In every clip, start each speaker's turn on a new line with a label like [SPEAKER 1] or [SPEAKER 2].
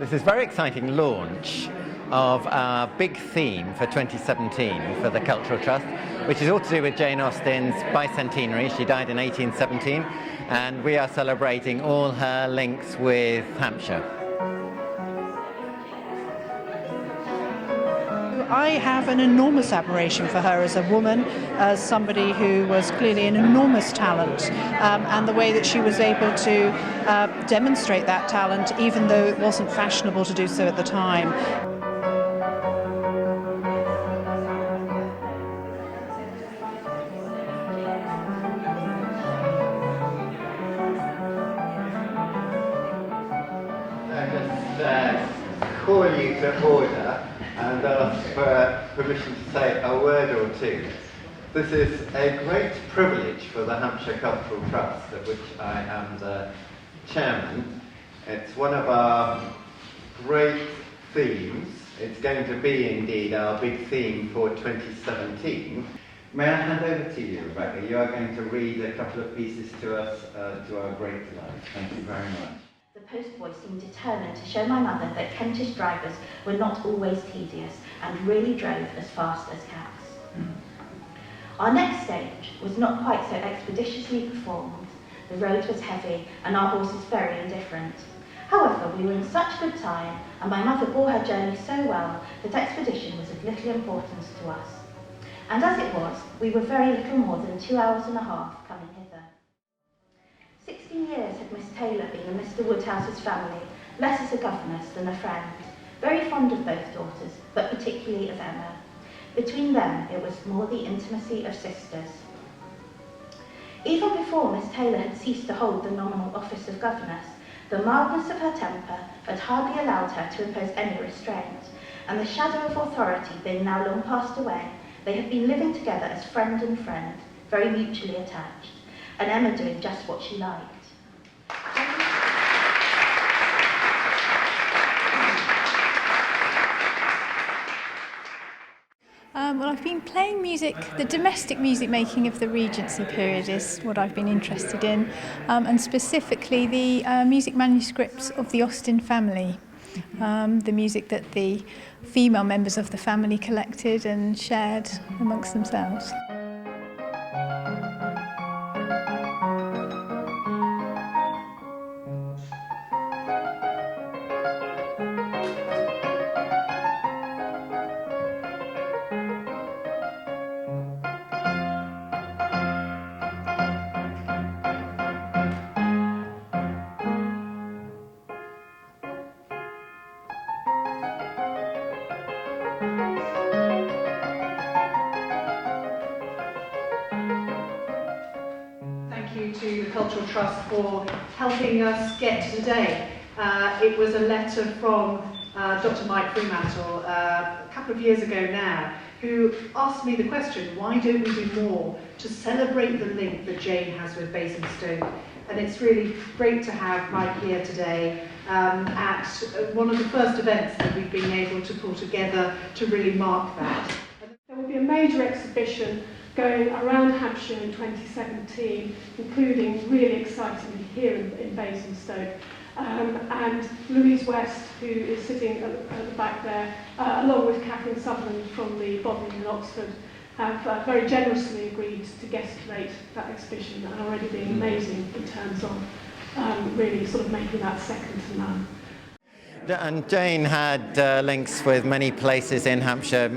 [SPEAKER 1] This is a very exciting launch of our big theme for 2017 for the Cultural Trust, which is all to do with Jane Austen's bicentenary. She died in 1817, and we are celebrating all her links with Hampshire.
[SPEAKER 2] I have an enormous admiration for her as a woman, as somebody who was clearly an enormous talent, and the way that she was able to demonstrate that talent even though it wasn't fashionable to do so at the time.
[SPEAKER 1] Call you to order and ask for permission to say a word or two. This is a great privilege for the Hampshire Cultural Trust, of which I am the chairman. It's one of our great themes. It's going to be indeed our big theme for 2017. May I hand over to you, Rebecca? You are going to read a couple of pieces to us, to our great delight. Thank you very much.
[SPEAKER 3] The postboy seemed determined to show my mother that Kentish drivers were not always tedious and really drove as fast as cats. Our next stage was not quite so expeditiously performed. The road was heavy and our horses very indifferent. However, we were in such good time and my mother bore her journey so well that expedition was of little importance to us. And as it was, we were very little more than 2 hours and a half coming hither. 16 years had Miss Taylor been in Mr. Woodhouse's family, less as a governess than a friend, very fond of both daughters, but particularly of Emma. Between them, it was more the intimacy of sisters. Even before Miss Taylor had ceased to hold the nominal office of governess, the mildness of her temper had hardly allowed her to impose any restraint, and the shadow of authority being now long passed away, they had been living together as friend and friend, very mutually attached, and Emma doing just what she liked.
[SPEAKER 4] Well, I've been playing music. The domestic music making of the Regency period is what I've been interested in, and specifically the music manuscripts of the Austen family, the music that the female members of the family collected and shared amongst themselves.
[SPEAKER 5] To the Cultural Trust for helping us get to today. It was a letter from Dr. Mike Fremantle a couple of years ago now, who asked me the question, why don't we do more to celebrate the link that Jane has with Basingstoke? And it's really great to have Mike here today at one of the first events that we've been able to pull together to really mark that.
[SPEAKER 6] There will be a major exhibition going around Hampshire in 2017, including really excitingly here in Basingstoke. And Louise West, who is sitting at the back there, along with Catherine Sutherland from the Bodleian in Oxford, have very generously agreed to guestilate that exhibition and already being amazing in terms of really sort of making that second to none.
[SPEAKER 1] And Jane had links with many places in Hampshire.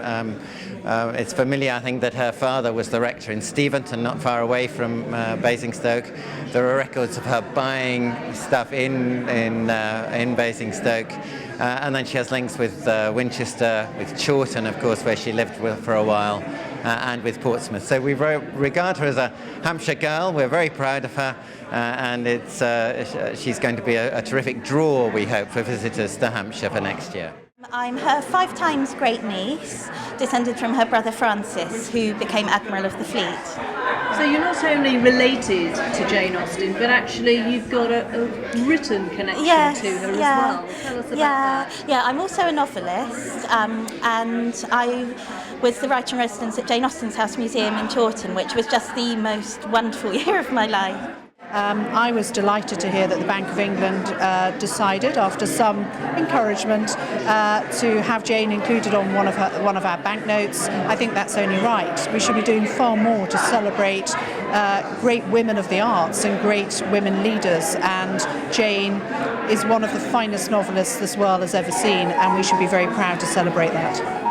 [SPEAKER 1] It's familiar, I think, that her father was the rector in Steventon, not far away from Basingstoke. There are records of her buying stuff in Basingstoke. And then she has links with Winchester, with Chawton, of course, where she lived for a while, and with Portsmouth. So we regard her as a Hampshire girl. We're very proud of her, and she's going to be a terrific draw, we hope, for visitors to Hampshire for next year.
[SPEAKER 3] I'm her 5 times great niece, descended from her brother Francis, who became Admiral of the Fleet.
[SPEAKER 7] So you're not only related to Jane Austen, but actually you've got a written connection to her as well. Tell us about that.
[SPEAKER 3] Yeah, I'm also a novelist, and I was the writer-in-residence at Jane Austen's House Museum in Chawton, which was just the most wonderful year of my life.
[SPEAKER 2] I was delighted to hear that the Bank of England decided, after some encouragement, to have Jane included on one of our banknotes. I think that's only right. We should be doing far more to celebrate great women of the arts and great women leaders, and Jane is one of the finest novelists this world has ever seen, and we should be very proud to celebrate that.